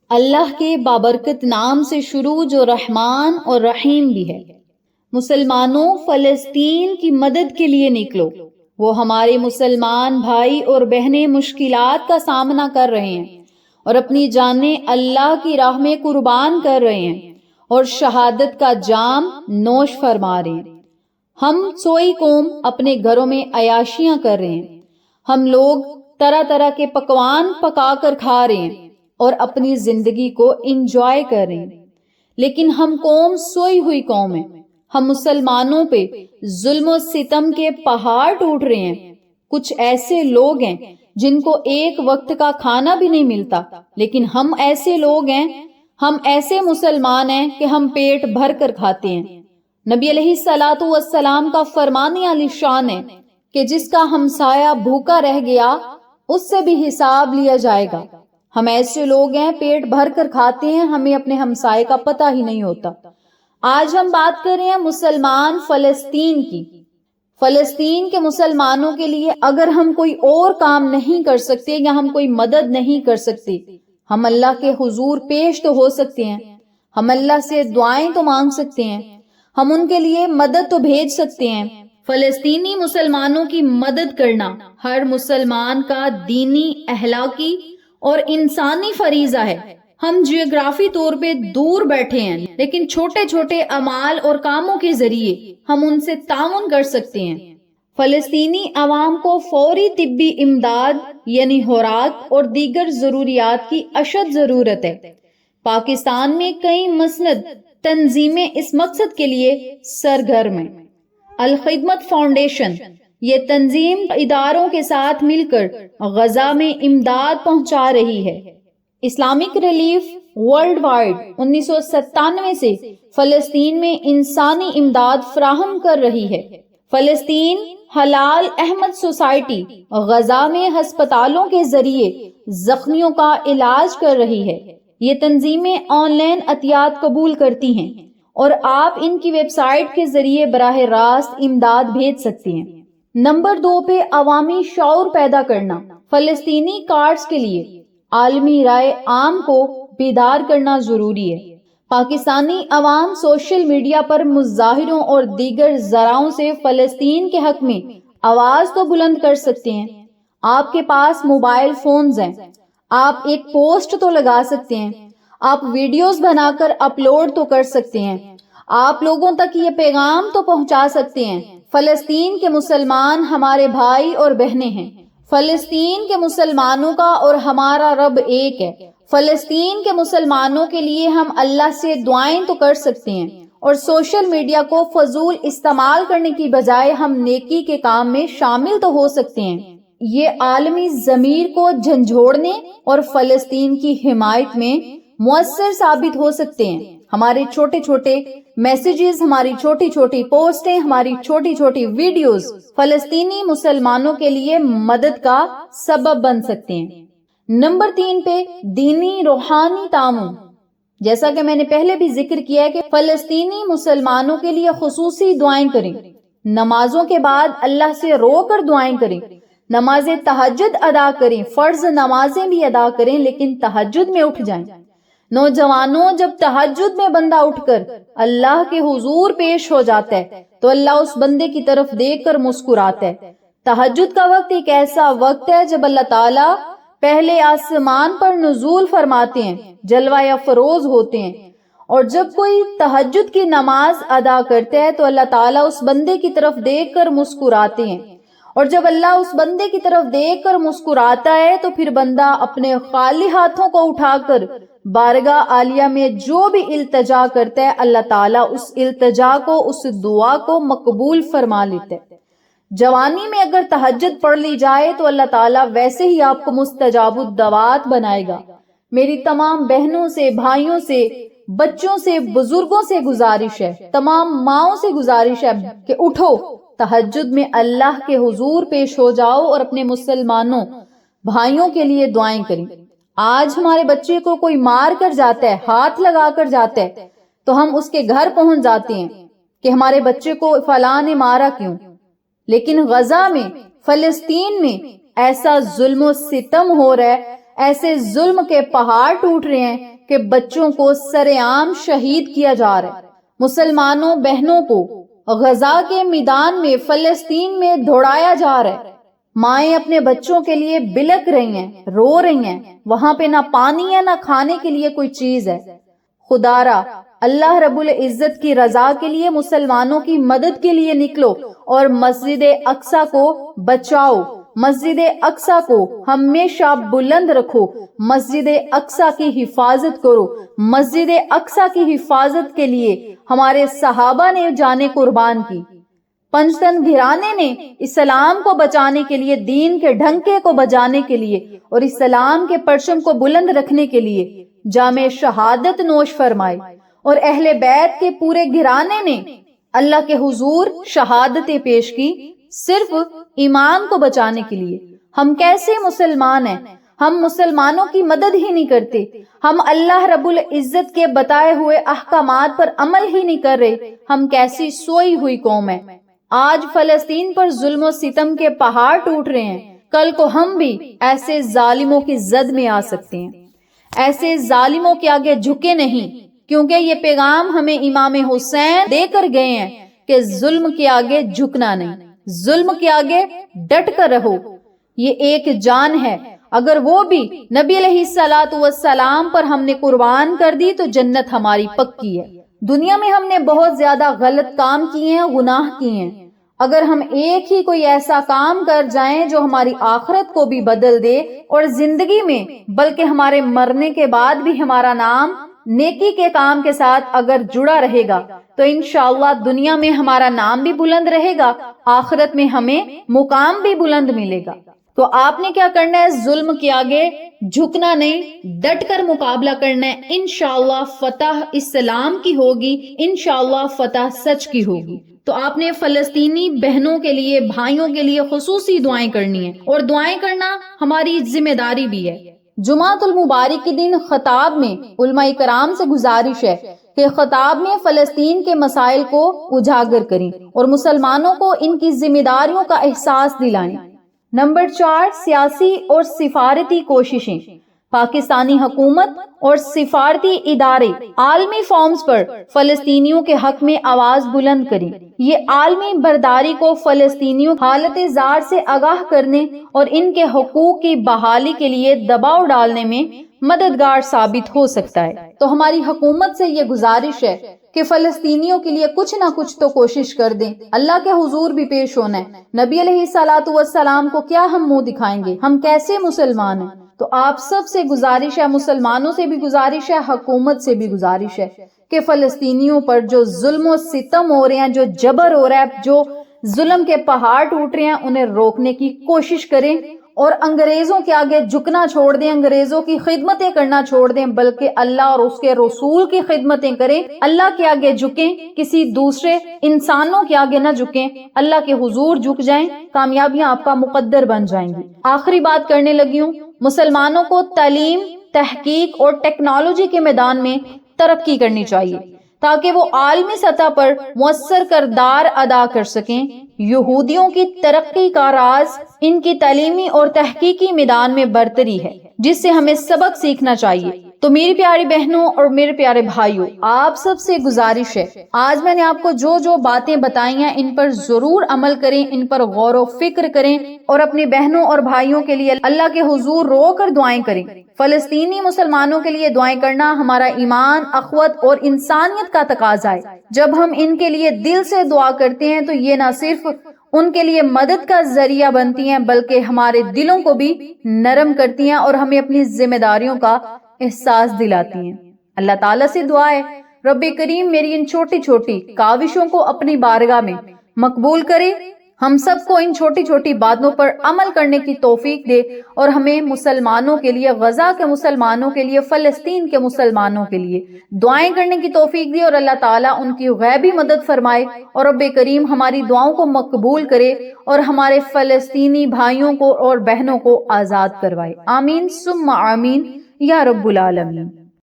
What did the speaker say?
اللہ کے بابرکت نام سے شروع جو رحمان اور رحیم بھی ہے۔ مسلمانوں، فلسطین کی مدد کے لیے نکلو۔ وہ ہمارے مسلمان بھائی اور بہنیں مشکلات کا سامنا کر رہے ہیں اور اپنی جانیں اللہ کی راہ میں قربان کر رہے ہیں اور شہادت کا جام نوش فرما رہے ہیں۔ ہم سوئی قوم اپنے گھروں میں عیاشیاں کر رہے ہیں۔ ہم لوگ طرح طرح کے پکوان پکا کر کھا رہے ہیں اور اپنی زندگی کو انجوائے کر رہے ہیں، لیکن ہم قوم سوئی ہوئی قوم ہے۔ ہم مسلمانوں پہ ظلم و ستم کے پہاڑ ٹوٹ رہے ہیں۔ کچھ ایسے لوگ ہیں جن کو ایک وقت کا کھانا بھی نہیں ملتا، لیکن ہم ایسے لوگ ہیں، ہم ایسے مسلمان ہیں کہ ہم پیٹ بھر کر کھاتے ہیں۔ نبی علیہ الصلوۃ والسلام کا فرمان عالی شان ہے کہ جس کا ہمسایہ بھوکا رہ گیا اس سے بھی حساب لیا جائے گا۔ ہم ایسے لوگ ہیں پیٹ بھر کر کھاتے ہیں، ہمیں اپنے ہمسائے کا پتہ ہی نہیں ہوتا۔ آج ہم بات کر رہے ہیں مسلمان فلسطین کی۔ فلسطین کے مسلمانوں کے لیے اگر ہم کوئی اور کام نہیں کر سکتے یا ہم کوئی مدد نہیں کر سکتے، ہم اللہ کے حضور پیش تو ہو سکتے ہیں، ہم اللہ سے دعائیں تو مانگ سکتے ہیں، ہم ان کے لیے مدد تو بھیج سکتے ہیں۔ فلسطینی مسلمانوں کی مدد کرنا ہر مسلمان کا دینی، اخلاقی اور انسانی فریضہ ہے۔ ہم جیوگرافی طور پہ دور بیٹھے ہیں، لیکن چھوٹے چھوٹے اعمال اور کاموں کے ذریعے ہم ان سے تعاون کر سکتے ہیں۔ فلسطینی عوام کو فوری طبی امداد یعنی خوراک اور دیگر ضروریات کی اشد ضرورت ہے۔ پاکستان میں کئی مسند تنظیمیں اس مقصد کے لیے سرگرم ہیں۔ الخدمت فاؤنڈیشن یہ تنظیم اداروں کے ساتھ مل کر غزہ میں امداد پہنچا رہی ہے۔ اسلامک ریلیف ورلڈ وائڈ 1997 سے فلسطین میں انسانی امداد فراہم کر رہی ہے۔ فلسطین حلال احمد سوسائٹی غزہ میں ہسپتالوں کے ذریعے زخمیوں کا علاج کر رہی ہے۔ یہ تنظیمیں آن لائن عطیات قبول کرتی ہیں اور آپ ان کی ویب سائٹ کے ذریعے براہ راست امداد بھیج سکتے ہیں۔ نمبر 2 پہ عوامی شعور پیدا کرنا۔ فلسطینی کارڈز کے لیے عالمی رائے عام کو بیدار کرنا ضروری ہے۔ پاکستانی عوام سوشل میڈیا پر مظاہروں اور دیگر ذرائع سے فلسطین کے حق میں آواز تو بلند کر سکتے ہیں۔ آپ کے پاس موبائل فونز ہیں، آپ ایک پوسٹ تو لگا سکتے ہیں، آپ ویڈیوز بنا کر اپلوڈ تو کر سکتے ہیں، آپ لوگوں تک یہ پیغام تو پہنچا سکتے ہیں۔ فلسطین کے مسلمان ہمارے بھائی اور بہنیں ہیں۔ فلسطین کے مسلمانوں کا اور ہمارا رب ایک ہے۔ فلسطین کے مسلمانوں کے لیے ہم اللہ سے دعائیں تو کر سکتے ہیں اور سوشل میڈیا کو فضول استعمال کرنے کی بجائے ہم نیکی کے کام میں شامل تو ہو سکتے ہیں۔ یہ عالمی ضمیر کو جھنجھوڑنے اور فلسطین کی حمایت میں مؤثر ثابت ہو سکتے ہیں۔ ہمارے چھوٹے چھوٹے میسیجز، ہماری چھوٹی چھوٹی پوسٹیں، ہماری چھوٹی چھوٹی ویڈیوز فلسطینی مسلمانوں کے لیے مدد کا سبب بن سکتے ہیں۔ نمبر 3 پہ دینی روحانی تعاون۔ جیسا کہ میں نے پہلے بھی ذکر کیا ہے کہ فلسطینی مسلمانوں کے لیے خصوصی دعائیں کریں، نمازوں کے بعد اللہ سے رو کر دعائیں کریں، نماز تہجد ادا کریں، فرض نمازیں بھی ادا کریں لیکن تہجد میں اٹھ جائیں۔ نوجوانوں، جب تہجد میں بندہ اٹھ کر اللہ کے حضور پیش ہو جاتا ہے تو اللہ اس بندے کی طرف دیکھ کر مسکراتا ہے۔ تہجد کا وقت ایک ایسا وقت ہے جب اللہ تعالیٰ پہلے آسمان پر نزول فرماتے ہیں، جلوہ افروز ہوتے ہیں، اور جب کوئی تہجد کی نماز ادا کرتا ہے تو اللہ تعالیٰ اس بندے کی طرف دیکھ کر مسکراتے ہیں، اور جب اللہ اس بندے کی طرف دیکھ کر مسکراتا ہے تو پھر بندہ اپنے خالی ہاتھوں کو اٹھا کر بارگاہ عالیہ میں جو بھی التجا کرتا ہے اللہ تعالیٰ اس التجا کو، اس دعا کو مقبول فرما لیتا ہے۔ جوانی میں اگر تہجد پڑھ لی جائے تو اللہ تعالیٰ ویسے ہی آپ کو مستجاب الدعوات بنائے گا۔ میری تمام بہنوں سے، بھائیوں سے، بچوں سے، بزرگوں سے گزارش ہے، تمام ماؤں سے گزارش ہے کہ اٹھو، تہجد میں اللہ کے حضور پیش ہو جاؤ اور اپنے مسلمانوں بھائیوں کے لیے دعائیں کریں۔ آج ہمارے بچے کو کوئی مار کر جاتا ہے، ہاتھ لگا کر جاتا ہے تو ہم اس کے گھر پہنچ جاتے ہیں کہ ہمارے بچے کو فلاں نے مارا کیوں، لیکن غزہ میں، فلسطین میں ایسا ظلم و ستم ہو رہا ہے، ایسے ظلم کے پہاڑ ٹوٹ رہے ہیں کہ بچوں کو سرعام شہید کیا جا رہا ہے، مسلمانوں بہنوں کو غزہ کے میدان میں فلسطین میں دوڑایا جا رہا ہے، مائیں اپنے بچوں کے لیے بلک رہی ہیں، رو رہی ہیں، وہاں پہ نہ پانی ہے نہ کھانے کے لیے کوئی چیز ہے۔ خدا را اللہ رب العزت کی رضا کے لیے مسلمانوں کی مدد کے لیے نکلو اور مسجد اقصی کو بچاؤ، مسجد اقصی کو ہمیشہ بلند رکھو، مسجد اقصی کی حفاظت کرو۔ مسجد اقصی کی حفاظت کے لیے ہمارے صحابہ نے جانیں قربان کی، پنجتن گھرانے نے اسلام کو بچانے کے لیے، دین کے ڈھنکے کو بچانے کے لیے اور اسلام کے پرچم کو بلند رکھنے کے لیے جامع شہادت نوش فرمائے، اور اہل بیت کے پورے گھرانے نے اللہ کے حضور شہادتیں پیش کی صرف ایمان کو بچانے کے لیے۔ ہم کیسے مسلمان ہیں؟ ہم مسلمانوں کی مدد ہی نہیں کرتے، ہم اللہ رب العزت کے بتائے ہوئے احکامات پر عمل ہی نہیں کر رہے، ہم کیسی سوئی ہوئی قوم ہے۔ آج فلسطین پر ظلم و ستم کے پہاڑ ٹوٹ رہے ہیں، کل کو ہم بھی ایسے ظالموں کی زد میں آ سکتے ہیں۔ ایسے ظالموں کے آگے جھکے نہیں، کیونکہ یہ پیغام ہمیں امام حسین دے کر گئے ہیں کہ ظلم کے آگے جھکنا نہیں، ظلم کے آگے ڈٹ کر رہو۔ یہ ایک جان ہے، اگر وہ بھی نبی علیہ السلام پر ہم نے قربان کر دی تو جنت ہماری پکی ہے۔ دنیا میں ہم نے بہت زیادہ غلط کام کیے ہیں، گناہ کیے ہیں، اگر ہم ایک ہی کوئی ایسا کام کر جائیں جو ہماری آخرت کو بھی بدل دے اور زندگی میں بلکہ ہمارے مرنے کے بعد بھی ہمارا نام نیکی کے کام کے ساتھ اگر جڑا رہے گا تو انشاءاللہ دنیا میں ہمارا نام بھی بلند رہے گا، آخرت میں ہمیں مقام بھی بلند ملے گا۔ تو آپ نے کیا کرنا ہے؟ ظلم کے آگے جھکنا نہیں، ڈٹ کر مقابلہ کرنا ہے۔ انشاءاللہ فتح اسلام کی ہوگی، انشاءاللہ فتح سچ کی ہوگی۔ تو آپ نے فلسطینی بہنوں کے لیے، بھائیوں کے لیے خصوصی دعائیں کرنی ہیں، اور دعائیں کرنا ہماری ذمہ داری بھی ہے۔ جمعۃ المبارک کے دن خطاب میں علماء کرام سے گزارش ہے کہ خطاب میں فلسطین کے مسائل کو اجاگر کریں اور مسلمانوں کو ان کی ذمہ داریوں کا احساس دلائیں۔ نمبر 4، سیاسی اور سفارتی کوششیں۔ پاکستانی حکومت اور سفارتی ادارے عالمی فورمز پر فلسطینیوں کے حق میں آواز بلند کریں۔ یہ عالمی برداری کو فلسطینیوں حالت زار سے آگاہ کرنے اور ان کے حقوق کی بحالی کے لیے دباؤ ڈالنے میں مددگار ثابت ہو سکتا ہے۔ تو ہماری حکومت سے یہ گزارش ہے کہ فلسطینیوں کے لیے کچھ نہ کچھ تو کوشش کر دیں۔ اللہ کے حضور بھی پیش ہونا ہے، نبی علیہ السلام کو کیا ہم منہ دکھائیں گے؟ ہم کیسے مسلمان ہیں؟ تو آپ سب سے گزارش ہے، مسلمانوں سے بھی گزارش ہے، حکومت سے بھی گزارش ہے کہ فلسطینیوں پر جو ظلم و ستم ہو رہے ہیں، جو جبر ہو رہا ہے، جو ظلم کے پہاڑ ٹوٹ رہے ہیں، انہیں روکنے کی کوشش کریں اور انگریزوں کے آگے جھکنا چھوڑ دیں، انگریزوں کی خدمتیں کرنا چھوڑ دیں، بلکہ اللہ اور اس کے رسول کی خدمتیں کریں۔ اللہ کے آگے جھکیں، کسی دوسرے انسانوں کے آگے نہ جھکیں، اللہ کے حضور جھک جائیں، کامیابیاں آپ کا مقدر بن جائیں گی۔ آخری بات کرنے لگی ہوں، مسلمانوں کو تعلیم، تحقیق اور ٹیکنالوجی کے میدان میں ترقی کرنی چاہیے تاکہ وہ عالمی سطح پر مؤثر کردار ادا کر سکیں۔ یہودیوں کی ترقی کا راز ان کی تعلیمی اور تحقیقی میدان میں برتری ہے، جس سے ہمیں سبق سیکھنا چاہیے۔ تو میری پیاری بہنوں اور میرے پیارے بھائیوں، آپ سب سے گزارش ہے، آج میں نے آپ کو جو باتیں بتائی ہیں ان پر ضرور عمل کریں، ان پر غور و فکر کریں اور اپنی بہنوں اور بھائیوں کے لیے اللہ کے حضور رو کر دعائیں کریں۔ فلسطینی مسلمانوں کے لیے دعائیں کرنا ہمارا ایمان، اخوت اور انسانیت کا تقاضا ہے۔ جب ہم ان کے لیے دل سے دعا کرتے ہیں تو یہ نہ صرف ان کے لیے مدد کا ذریعہ بنتی ہیں بلکہ ہمارے دلوں کو بھی نرم کرتی ہیں اور ہمیں اپنی ذمہ داریوں کا احساس دلاتی ہیں۔ اللہ تعالیٰ سے دعا ہے رب کریم میری ان چھوٹی چھوٹی کاوشوں کو اپنی بارگاہ میں مقبول کرے، ہم سب کو ان چھوٹی چھوٹی باتوں پر عمل کرنے کی توفیق دے اور ہمیں مسلمانوں کے لیے، غزہ کے مسلمانوں کے لیے، فلسطین کے مسلمانوں کے لیے دعائیں کرنے کی توفیق دے اور اللہ تعالیٰ ان کی غیبی مدد فرمائے اور رب کریم ہماری دعاؤں کو مقبول کرے اور ہمارے فلسطینی بھائیوں کو اور بہنوں کو آزاد کروائے۔ آمین ثم آمین یا رب العالمین۔